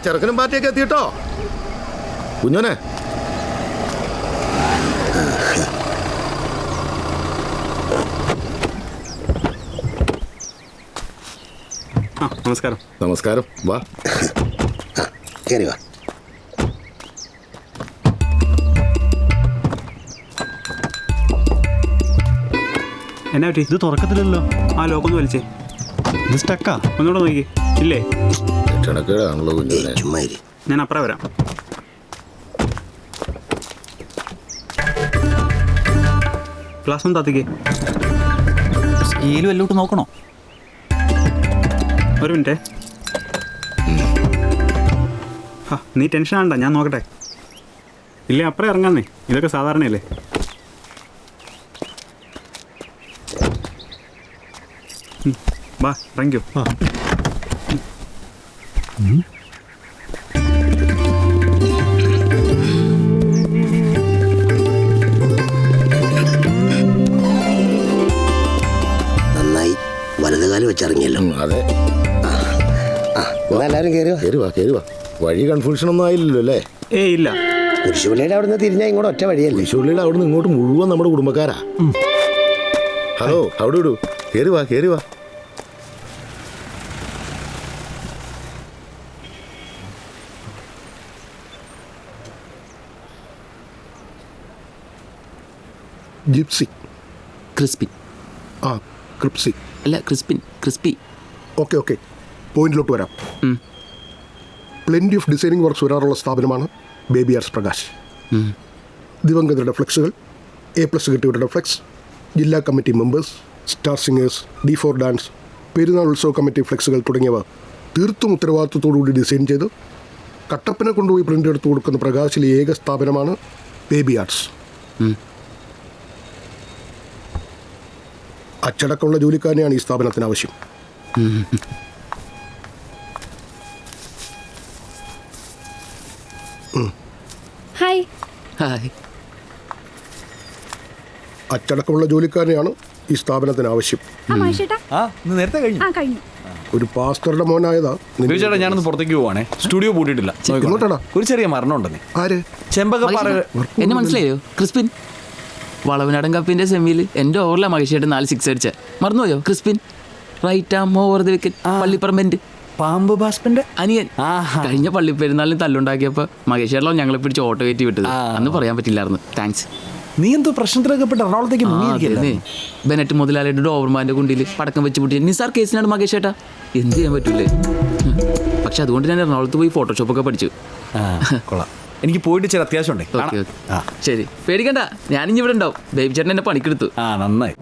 ചെറുക്കനും പാർട്ടിയൊക്കെ എത്തിയിട്ടോ കുഞ്ഞോനെ. നമസ്കാരം. നമസ്കാരം. വാ കയറി വാ. എന്നാ പറ്റി? ഇത് തുറക്കത്തില്ലല്ലോ. ആ ലോക്കൊന്ന് വലിച്ചേ. ഇത് സ്റ്റക്കാ. ഒന്നുകൂടെ നോക്കി. ഇല്ലേ? ലക്ഷണക്കേടാണല്ലോ കുഞ്ഞോനെ. ചുമ്മാ ഇരി. ഞാൻ അപ്പുറം വരാം. ഗ്ലാസ് ഒന്ന് താത്തിക്കേ. സ്കെയിലും എല്ലോട്ട് നോക്കണോ? ഒരു മിനിറ്റ്. നീ ടെൻഷൻ ആണ്ട, ഞാൻ നോക്കട്ടെ. ഇല്ലേ അപ്പുറം ഇറങ്ങാന്നേ, ഇതൊക്കെ സാധാരണയല്ലേ. വാ ഇറങ്ങിക്കോ. നന്നായി വലതുകാലം വെച്ചിറങ്ങിയല്ലോ. അതെ. എല്ലാവരും കയറി വാ. കേറി വാ. വഴി കൺഫ്യൂഷൻ ഒന്നും ആയില്ലല്ലോ അല്ലേ? ഇല്ല. കുരിശുപള്ളിയുടെ അവിടെ നിന്ന് തിരിഞ്ഞാൽ ഇങ്ങോട്ട് ഒറ്റ വഴിയല്ലേ? വിഷുള്ളിയുടെ അവിടെ നിന്ന് ഇങ്ങോട്ട് മുഴുവൻ നമ്മുടെ കുടുംബക്കാരാ. ഹലോ, അവിടെ ഇടൂ. കേറി വാ. ജിപ്സി. ക്രിസ്പിൻ. ആ ക്രിപ്സി. അല്ല ക്രിസ്പിൻ, ക്രിസ്പി. ഓക്കെ പോയിന്റിലോട്ട് വരാം. പ്ലെൻറ്റി ഓഫ് ഡിസൈനിങ് വർക്ക്സ് വരാറുള്ള സ്ഥാപനമാണ് ബേബി ആർട്സ് പ്രകാശ്. ദിവംഗതരുടെ ഫ്ലെക്സുകൾ, A+ കിട്ടിയവരുടെ ഫ്ലെക്സ്, ജില്ലാ committee members, star singers, D4 dance, പെരുന്നാൾ ഉത്സവ കമ്മിറ്റി ഫ്ലെക്സുകൾ തുടങ്ങിയവ തീർത്തും ഉത്തരവാദിത്വത്തോടുകൂടി ഡിസൈൻ ചെയ്ത് കട്ടപ്പന കൊണ്ടുപോയി പ്രിൻ്റ് എടുത്തു കൊടുക്കുന്ന പ്രകാശിലെ ഏക സ്ഥാപനമാണ് ബേബി ആർട്സ്. അച്ചടക്കമുള്ള ജോലിക്കാരനെയാണ് ഈ സ്ഥാപനത്തിന് ആവശ്യം. ഹായ്. ഹായ്. അച്ചടക്കമുള്ള ജോലിക്കാരനെയാണ് ഈ സ്ഥാപനത്തിന് ആവശ്യം. നേരത്തെ കഴിഞ്ഞു. കഴിഞ്ഞു. ഒരു പാസ്റ്ററുടെ മോനായതാ. ചേട്ടാ ഞാനൊന്ന് പുറത്തേക്ക് പോവാണേ. സ്റ്റുഡിയോ പൂട്ടിയിട്ടില്ല. എങ്ങോട്ടാടാ? ഒരു ചെറിയ മരണം ഉണ്ടെന്നേ. ആര്? ചെമ്പകപ്പാറ. എന്നെ മനസ്സിലായോ? ക്രിസ്പിൻ. വളവനാടൻ കപ്പിന്റെ സെമിയിൽ എൻ്റെ ഓവറിലെ മഹേഷായിട്ട് 4 6 അടിച്ച. മറന്നുപോയോ? Crispin right arm over the wicket. പള്ളിപ്പറമ്പൻ്റെ പാമ്പ് ബാസ്പന്റെ അനിയൻ. കഴിഞ്ഞ പള്ളിപ്പെരുന്നാളിന് തല്ലുണ്ടാക്കിയപ്പോൾ മഹേഷേട്ടനോ ഞങ്ങളെ പിടിച്ച് ഓട്ടോ കയറ്റി വിട്ടത്. അന്ന് പറയാൻ പറ്റില്ലായിരുന്നു. താങ്ക്സ്. നീ എന്തോ പ്രശ്നത്തിലൊക്കെ പെട്ട് എറണാകുളത്തേക്ക് ബെനറ്റ് മുതലാളിയുടെ ഡോവർമാൻ്റെ കുണ്ടിൽ പടക്കം വെച്ച് പൊട്ടി നിസാർ കേസിനാണ് മഹേഷേട്ടാ. എന്ത് ചെയ്യാൻ പറ്റൂലേ? പക്ഷെ അതുകൊണ്ട് ഞാൻ എറണാകുളത്ത് പോയി ഫോട്ടോഷോപ്പൊക്കെ പഠിച്ചു. കൊള്ളാം. എനിക്ക് പോയിട്ട് ചില അത്യാവശ്യം ഉണ്ട്. ഓക്കെ ശരി, പേടിക്കണ്ട. ഞാനിഞ്ഞി ഇവിടെ ഉണ്ടാവും. ബേബി ചേട്ടൻ എന്നെ പണിക്കെടുത്തു. നന്നായി.